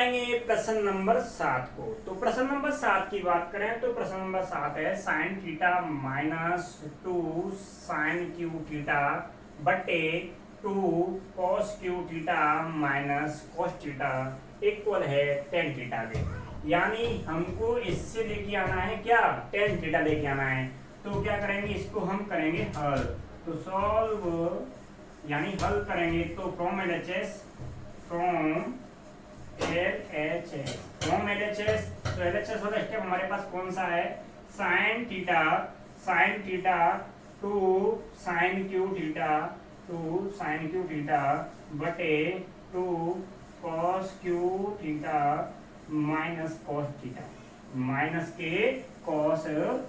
कराएंगे प्रश्न नंबर 7 को। तो प्रश्न नंबर 7 की बात करें तो प्रश्न नंबर 7 है sine theta minus 2 sine cube theta बटे 2 cos cube theta minus cos theta equal है टेन थीटा के। यानी हमको इससे लेके आना है क्या, टेन थीटा लेके आना है। तो क्या करेंगे, इसको हम करेंगे हल। तो सॉल्व यानी हल करेंगे तो फ्रॉम LHS तो LHS वाला स्टेप हमारे पास कौन सा है, sine theta two sine cube theta बटे 2 cos cube theta minus cos theta minus के कॉस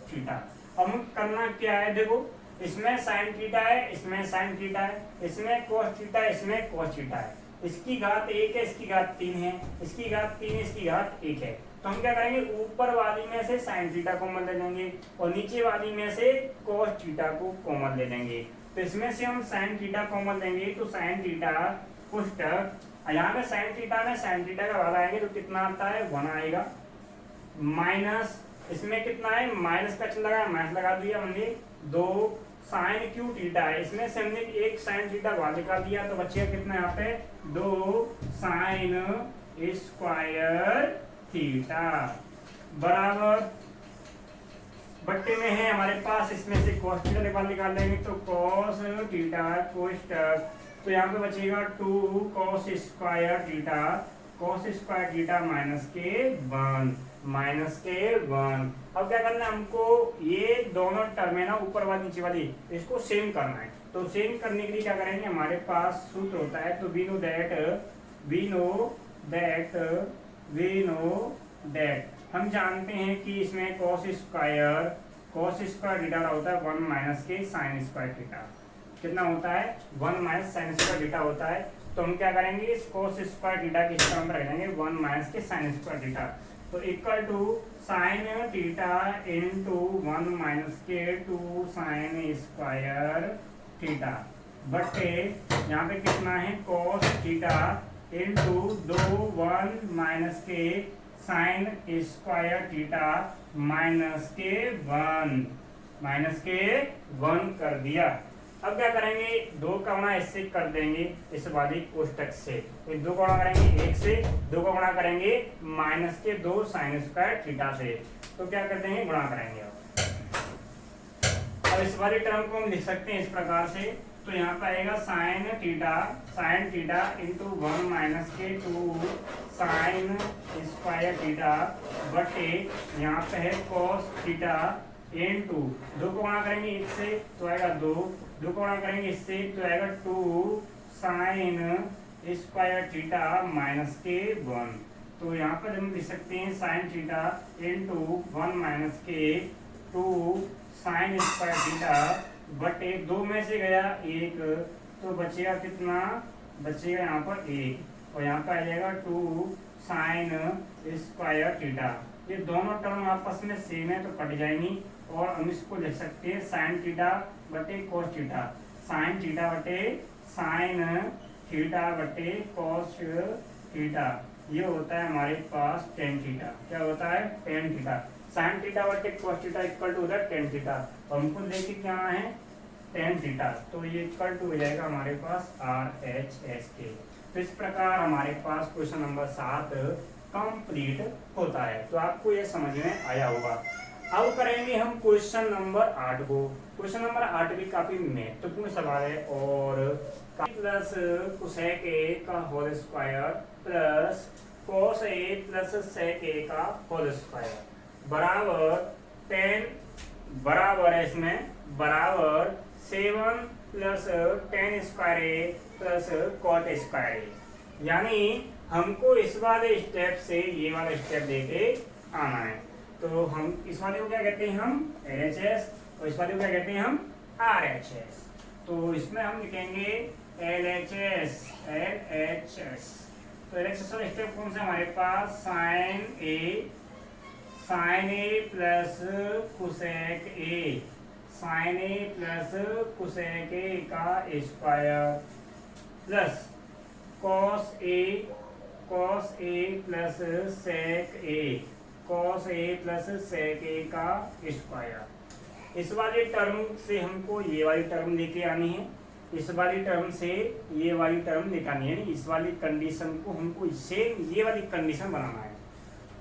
थीटा। अब करना क्या है, देखो इसमें साइन थीटा है, इसमें साइन थीटा है, इसमें कॉस थीटा है, इसमें कॉस थीटा है। इसकी घात 1 है, इसकी घात 3 है, इसकी घात 3 है, इसकी घात 1 है। तो हम क्या करेंगे, ऊपर वाली में से साइन थीटा कॉमन ले लेंगे और नीचे वाली में से कॉस थीटा को कॉमन ले लेंगे। तो इसमें से हम साइन थीटा कॉमन लेंगे तो साइन थीटा पुस्तक यहाँ पे साइन थीटा का भाग आएंगे तो कितना आता है, 1 आएगा। माइनस इसमें कितना है, माइनस का चिन्ह लगा, माइनस लगा दिया हमने। 2 साइन क्यू थीटा है, इसमें से हमने एक साइन थीटा बाहर निकाल दिया तो बचेगा कितना यहाँ पे, 2 साइन स्क्वायर थीटा बराबर बट्टे में है हमारे पास, इसमें से cos थीटा निकाल लेंगे तो cos थीटा कोष्टक। तो यहाँ पे बचेगा 2 cos स्क्वायर थीटा माइनस के 1। अब क्या करना है हमको, ये दोनों टर्म है ना ऊपर वाली नीचे वाली, इसको सेम करना है। तो सेम करने के लिए क्या करेंगे, हमारे पास सूत्र होता है तो वी नो दैट हम जानते हैं कि इसमें cos स्क्वायर थीटा होता है 1 माइनस के साइन स्क्वायर थीटा। कितना होता है, 1 माइनस साइन स्क्वायर थीटा होता है। तो हम क्या करेंगे, इस cos स्क्वायर थीटा की इस टर्म रख देंगे 1 माइनस के साइन स्क्वायर थीटा। तो equal to sine theta into 1 minus के 2 साइन स्क्वायर थीटा बटे यहाँ पे कितना है, cos थीटा इंटू 2 1 माइनस के साइन स्क्वायर थीटा माइनस के 1 कर दिया। अब क्या करेंगे, 2 का गुणा इससे कर देंगे इस वाली कोष्टक से। तो 2 का गुणा करेंगे 1 से, 2 का गुणा करेंगे माइनस के 2 साइन स्क्वायर थीटा से। तो क्या कर देंगे, गुणा करेंगे। अब इस वाली टर्म को हम लिख सकते हैं इस प्रकार से। तो यहाँ पर आएगा साइन थीटा इंटू 1 माइनस के 2 साइन स्क्वायर थीटा बटे यहाँ पे है cos थीटा इंटू 2 को गुणा करेंगे 1 से तो आएगा 2 को गुणा करेंगे इससे तो आएगा 2 साइन स्क्वायर थीटा माइनस के 1। तो यहाँ पर हम लिख सकते हैं साइन थीटा इंटू 1 माइनस के 2 साइन स्क्वायर थीटा बटे 2 में से गया 1 तो बचेगा कितना, बचेगा यहाँ पर 1 और यहाँ पर आ जाएगा 2 साइन स्क्वायर थीटा। ये दोनों टर्म आपस में सेम है तो कट जाएंगी और हम इसको लिख सकते हैं साइन थीटा बटे कॉस थीटा, साइन थीटा बटे कॉस थीटा। ये होता है हमारे पास टेन थीटा। क्या होता है, टेन थीटा। साइन थीटा बटे cos theta equal to tan theta. हमको लेके क्या है, टेन थीटा। तो ये इक्वल टू हो जाएगा हमारे पास RHS के। तो इस प्रकार हमारे पास क्वेश्चन नंबर 7 कंप्लीट होता है। तो आपको ये समझ में आया होगा। अब करेंगे हम क्वेश्चन नंबर 8 को। क्वेश्चन नंबर 8 भी काफी महत्वपूर्ण सवाल है और प्लस कोसेक ए का whole square plus cos a plus sec a का होल स्क्वायर बराबर 10 बराबर है इसमें बराबर 7 plus tan square A plus cot square A. यानी हमको इस वाले स्टेप से ये वाला स्टेप लेके आना है। तो हम इस वाले को क्या कहते हैं, हम LHS और इस वाले को क्या कहते हैं, हम RHS। तो इसमें हम लिखेंगे LHS। तो LHS वाला स्टेप कौन सा हमारे पास, sine A plus cosec A, sine A plus cosec A का square plus cos A cos A plus sec A, cos A plus sec A का स्क्वायर। इस वाले टर्म से हमको ये वाली टर्म लेके आनी है, इस वाली टर्म से ये वाली टर्म लेके आनी है, इस वाली कंडीशन को हमको सेम ये वाली कंडीशन बनाना है।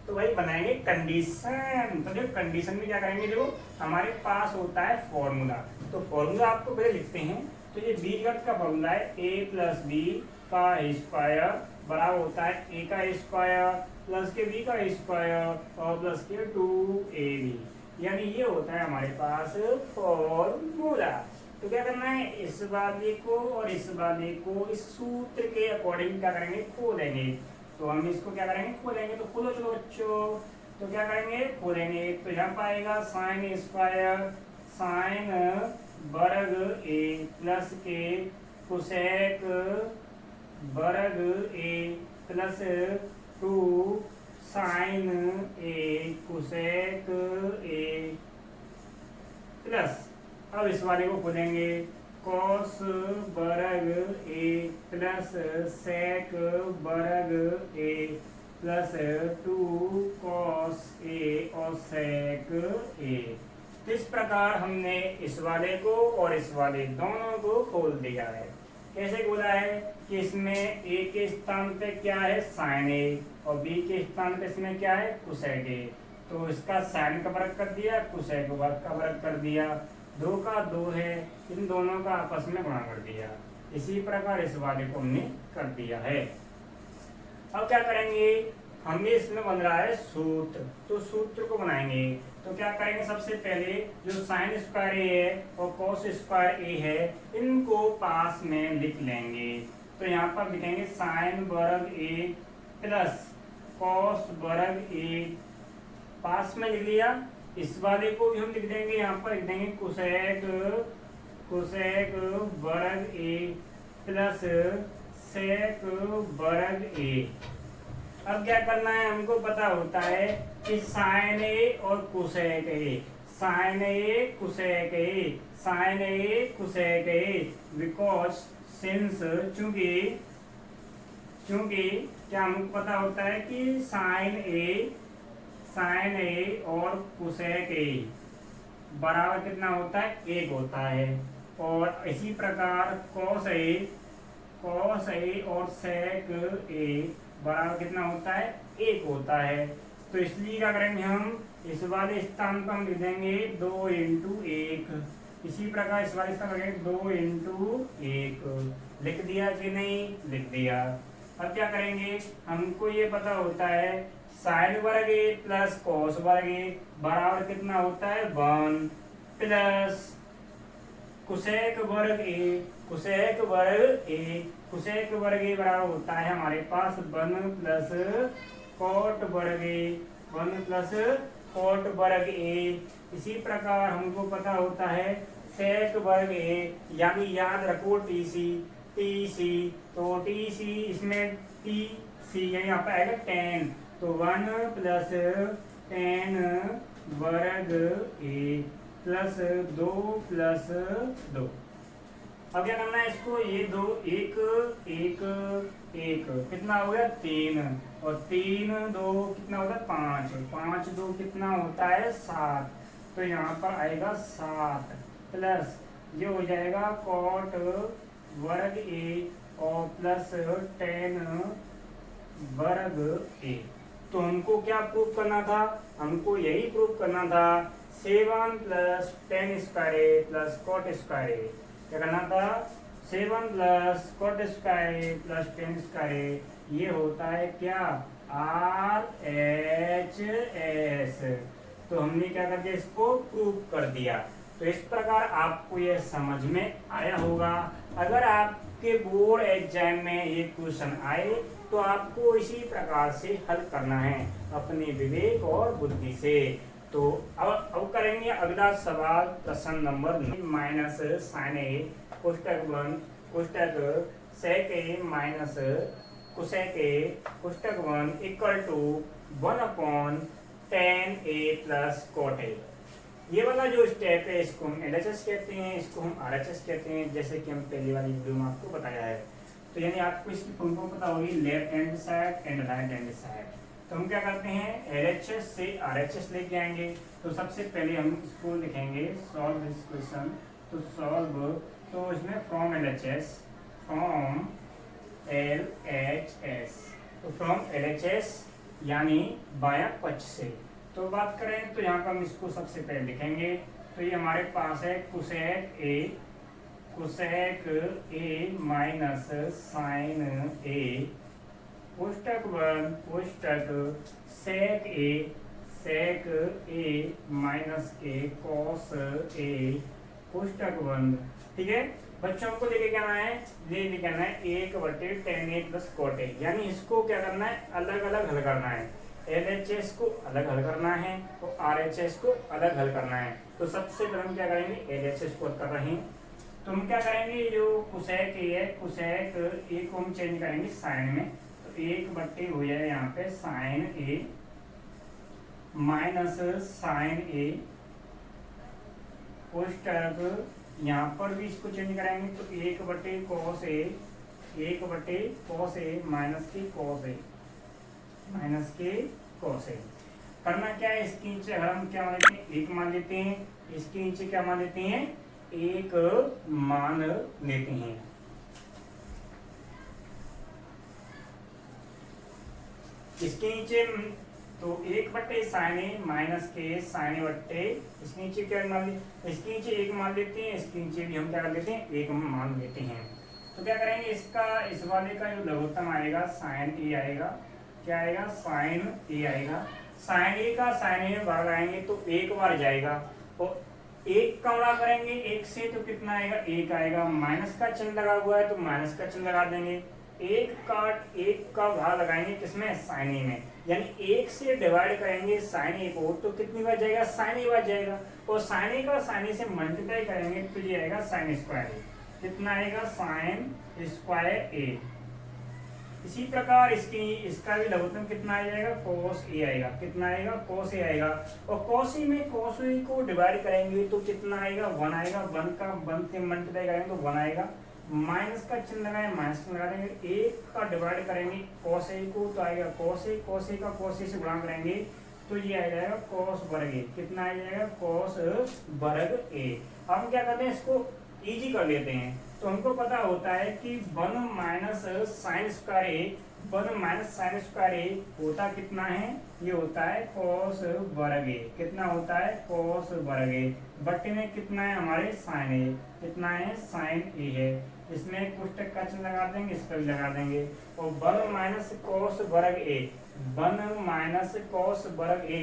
तो भाई बनाएंगे कंडीशन। तो जो कंडीशन में क्या करेंगे, जो हमारे पास होता है फॉर्मूला, तो फॉर्मूला आपको पहले लिखते हैं। तो ये बीजगणित का फॉर्मूला है ए प्लस बी का स्क्वायर बराबर होता है ए का स्क्वायर प्लस के बी का स्क्वायर और प्लस के 2ab, यानी ये होता है हमारे पास फॉर्मूला। तो क्या करना है, इस वाले को और इस वाले को इस सूत्र के अकॉर्डिंग क्या करेंगे, खोलेंगे। तो हम इसको क्या करेंगे, खोलेंगे। तो खोलो चलो बच्चों, तो क्या करेंगे, खोलेंगे। तो यहाँ पाएगा साइन स्क्वायर साइन वर्ग ए प्लस के कोसेक वर्ग A plus 2 sine A cosec A plus, अब इस वाले को खोलेंगे, कॉस वर्ग ए प्लस सेक वर्ग ए प्लस 2 कॉस ए और सेक ए। तो इस प्रकार हमने इस वाले को और इस वाले दोनों को खोल दिया है। कैसे खोला है कि इसमें ए के स्थान पे क्या है, साइन ए, और बी के स्थान पे इसमें क्या है, कोसेक ए। तो इसका साइन का वर्ग कर दिया, कोसेक वर्ग का वर्ग कर दिया, 2 का 2 है, इन दोनों का आपस में गुणा कर दिया। इसी प्रकार इस वाले को हमने कर दिया है। अब क्या करेंगे, हमें इसमें बन रहा है सूत्र, तो सूत्र को बनाएंगे। तो क्या करेंगे, सबसे पहले जो साइन स्क्वायर ए है और कॉस स्क्वायर ए है, इनको पास में लिख लेंगे। तो यहाँ पर लिखेंगे साइन वर्ग ए प्लस कॉस वर्ग ए, पास में लिख लिया। इस वाले को भी हम लिख देंगे, यहाँ पर लिख देंगे कोसेक वर्ग ए प्लस सेक वर्ग ए। अब क्या करना है, हमको पता होता है कि साइन ए और cosec A, sine A cosec A, sine A cosec A, because since, चूंकि क्या हमको पता होता है कि साइन ए और कोसेक ए बराबर कितना होता है, 1 होता है। और इसी प्रकार कॉस ए और सेक ए बराबर कितना होता है, 1 होता है। तो इसलिए क्या करेंगे, हम इस वाले स्थान पर हम लिख देंगे 2 × 1। इसी प्रकार इस वाले स्थान पर 2 × 1 लिख दिया कि नहीं, लिख दिया। अब क्या करेंगे, हमको ये पता होता है साइन वर्ग ए प्लस कॉस वर्ग ए बराबर कितना होता है, 1 प्लस कोसेक वर्ग ए बराबर होता है हमारे पास 1 प्लस कॉट वर्ग ए। इसी प्रकार हमको पता होता है सेक वर्ग ए, यानी याद रखो टीसी, तो टीसी इसमें टीसी यहाँ पर आएगा 10, तो 1 प्लस 10 वर्ग ए प्लस 2 प्लस 2। अब क्या करना है इसको, ये 2 1 कितना हो गया, 3, और 3 2 कितना होता है, 5, 5 2 कितना होता है, 7। तो यहाँ पर आएगा 7 प्लस ये हो जाएगा कॉट वर्ग ए और प्लस 10 वर्ग ए। तो हमको क्या प्रूव करना था, हमको यही प्रूव करना था 7 plus 10 square A plus cot square ए। क्या करना था, 7 plus cot square A plus 10 square ए, ये होता है क्या, RHS। तो हमने क्या कर दिया, इसको प्रूव कर दिया। तो इस प्रकार आपको यह समझ में आया होगा। अगर आपके बोर्ड एग्जाम में ये क्वेश्चन आए तो आपको इसी प्रकार से हल करना है अपने विवेक और बुद्धि से। तो अब करेंगे अगला सवाल, प्रश्न नंबर माइनस साइन ए कोष्टक 1 कोष्टक sec A minus cosec A कोष्टक 1 equal to 1/tan A plus cot A. ये वाला जो स्टेप है इसको हम LHS कहते हैं, इसको हम RHS कहते हैं, जैसे कि हम पहली वाली वीडियो में आपको बताया है। तो यानी आपको इसकी फुल फॉर्म पता होगी, left hand side and right hand side. तो हम क्या करते हैं, LHS से RHS लेके आएंगे। तो सबसे पहले हम इसको लिखेंगे सॉल्व दिस क्वेश्चन। तो सॉल्व, तो इसमें फ्रॉम LHS, तो फ्रॉम LHS यानी बायां पक्ष से। तो बात करें तो यहाँ पर हम इसको सबसे पहले लिखेंगे। तो ये हमारे पास है cosec A minus sine A कोष्टक 1 कोष्टक sec A minus A cos A कोष्टक 1। ठीक है बच्चों को लेके क्या आना है, ये लिखना है 1/tan A plus cot A। यानी इसको क्या करना है, अलग अलग हल करना है। LHS को अलग हल करना है और RHS को अलग हल करना है। तो सबसे पहले हम क्या करेंगे, LHS को कर रहे हैं। तो हम क्या करेंगे, जो कोसेक A है, कोसेक A को हम चेंज करेंगे साइन में। तो 1/, हो जाए यहाँ पे sine A minus sine A कोष्टक, यहाँ पर भी इसको चेंज कराएंगे। तो 1/cos A माइनस के cos A। करना क्या है, इसके नीचे अगर हम क्या मान लेते हैं, 1 मान लेते हैं। इसके नीचे क्या मान लेते हैं, 1 मान लेते हैं। इसके नीचे तो 1/sin A माइनस के sin A बट्टे, इसके नीचे क्या मान लेते, इसके नीचे 1 मान लेते हैं। इसके नीचे भी हम क्या कर लेते हैं, 1 मान लेते हैं। तो क्या करेंगे, इसका इस वाले का जो लघुत्तम आएगा sin A आएगा। क्या आएगा, sin A आएगा। sin A का sin A में भाग आएंगे तो 1 बार जाएगा और 1 का गुणा करेंगे 1 से तो कितना आएगा, 1 आएगा। माइनस का चिन्ह लगा हुआ है तो माइनस का चिन्ह लगा देंगे। 1 का भाग लगाएंगे किसमें, sin A में। यानी 1 से डिवाइड करेंगे sin A को तो कितनी बार जाएगा, sin A बार जाएगा। और sin A का sin A से मल्टीप्लाई करेंगे तो ये आएगा sin स्क्वायर A। कितना आएगा, sin स्क्वायर A। इसी प्रकार इसका भी लघुत्तम कितना आ जाएगा, cos A आएगा। कितना आएगा, cos A आएगा। और cos A में cos A को डिवाइड करेंगे तो कितना आएगा, 1 आएगा। 1 से मल्टीप्लाई करेंगे तो 1 आएगा। माइनस का चिन्ह लगाए, माइनस का लगा देंगे। 1 का डिवाइड करेंगे cos A को तो आएगा cos A का cos A से गुणा करेंगे तो ये आ जाएगा cos वर्ग A। कितना आ जाएगा, cos वर्ग A। अब हम क्या करते हैं, इसको इजी कर लेते हैं। तो हमको पता होता है कि 1 माइनस साइन स्क्वायर A होता कितना है, ये होता है cos वर्ग A। कितना होता है, cos वर्ग A बट्टे में कितना है हमारे sin A। कितना है, sin A है। इसमें कोष्टक का चिन्ह लगा देंगे, इस पर भी लगा देंगे। और 1 माइनस cos वर्ग A, 1 माइनस cos वर्ग A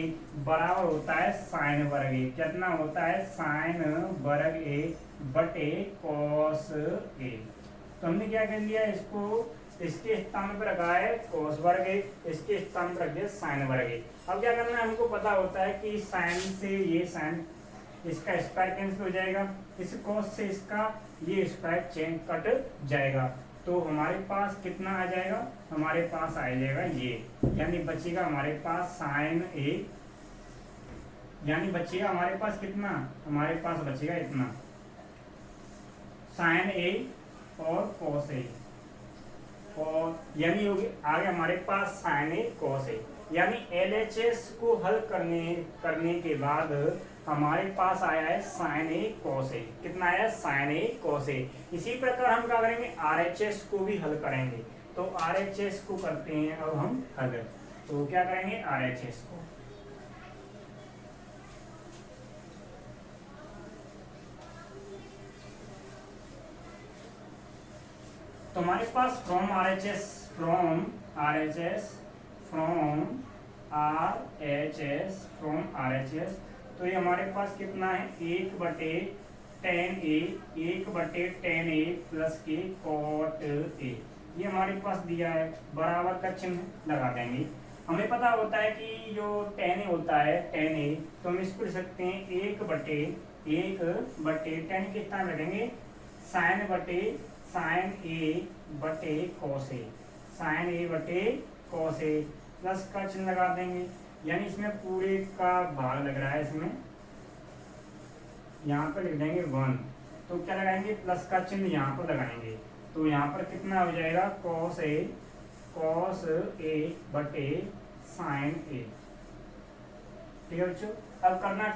बराबर होता है sin वर्ग A। कितना होता है, sin वर्ग A बटे cos A। तो हमने क्या कर लिया, इसको इसके स्थान पर रखा है cos वर्ग A, इसके स्थान पर रख दिया sin वर्ग A। अब क्या करना है, हमको पता होता है कि sin से ये sin, इसका स्क्वायर कैंसिल हो जाएगा। इस cos से इसका ये स्क्वायर चेंज कट जाएगा। तो हमारे पास कितना आ जाएगा, हमारे पास आ जाएगा ये, यानी बचेगा हमारे पास sin A, यानी बचेगा हमारे पास कितना, हमारे पास बचेगा इतना sin A और cos A। और यानी आगे हमारे पास sin A cos A। यानी LHS को हल करने के बाद हमारे पास आया है sin A cos A। कितना आया, sin A cos A। इसी प्रकार हम क्या करेंगे, RHS को भी हल करेंगे। तो RHS को करते हैं अब हम हल। तो क्या करेंगे, RHS को, तो हमारे पास फ्रॉम RHS, तो ये हमारे पास कितना है, 1/tan A प्लस के cot A। ये हमारे पास दिया है, बराबर का चिन्ह लगा देंगे। हमें पता होता है कि जो tan A होता है, tan A, तो हम इसको लिख सकते हैं 1/, tan के स्थान रखेंगे sin A बटे cos A, sin A बटे cos A प्लस का चिन्ह लगा देंगे। यानी इसमें पूरे का भाग लग रहा है, इसमें यहाँ पर लिख देंगे 1। तो क्या लगाएंगे, प्लस का चिन्ह यहाँ पर लगाएंगे। तो यहाँ पर कितना हो जाएगा कॉस ए बटे साइन ए। ठीक है बच्चों, अब करना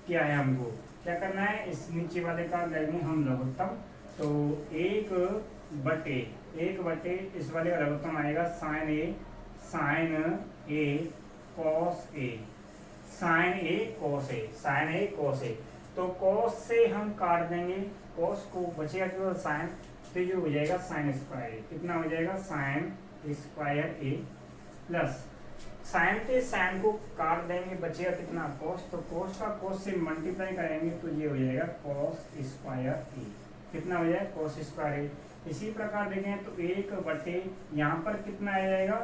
क्या है हमको क्या करना है, इस नीचे वाले का लेंगे हम लघुत्तम। तो एक बटे इस वाले का लघुत्तम आएगा साइन ए कॉस ए, साइन ए कॉस ए। तो कॉस से हम काट देंगे, कॉस को बचेगा केवल साइन, तो ये हो जाएगा साइन स्क्वायर ए। कितना हो जाएगा sine square A plus sign से साइन को काट देंगे, बचेगा कितना कॉस, तो कॉस का कॉस से मल्टीप्लाई करेंगे तो ये हो जाएगा कॉस स्क्वायर ए। कितना हो जाएगा कॉस स्क्वायर ए। इसी प्रकार देखें तो एक बटे यहाँ पर कितना आ जाएगा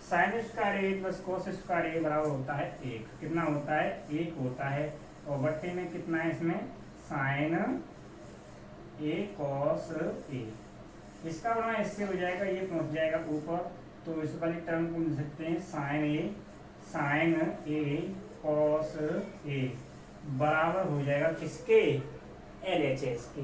sine square A plus cos square ए बराबर होता है एक। कितना होता है एक होता है, और बट्टे में कितना है इसमें साइन ए कॉस ए। इसका गुणा इससे हो जाएगा, ये पहुंच जाएगा ऊपर, तो इस वाली टर्म को लिख सकते हैं साइन ए कॉस ए बराबर हो जाएगा किसके LHS के।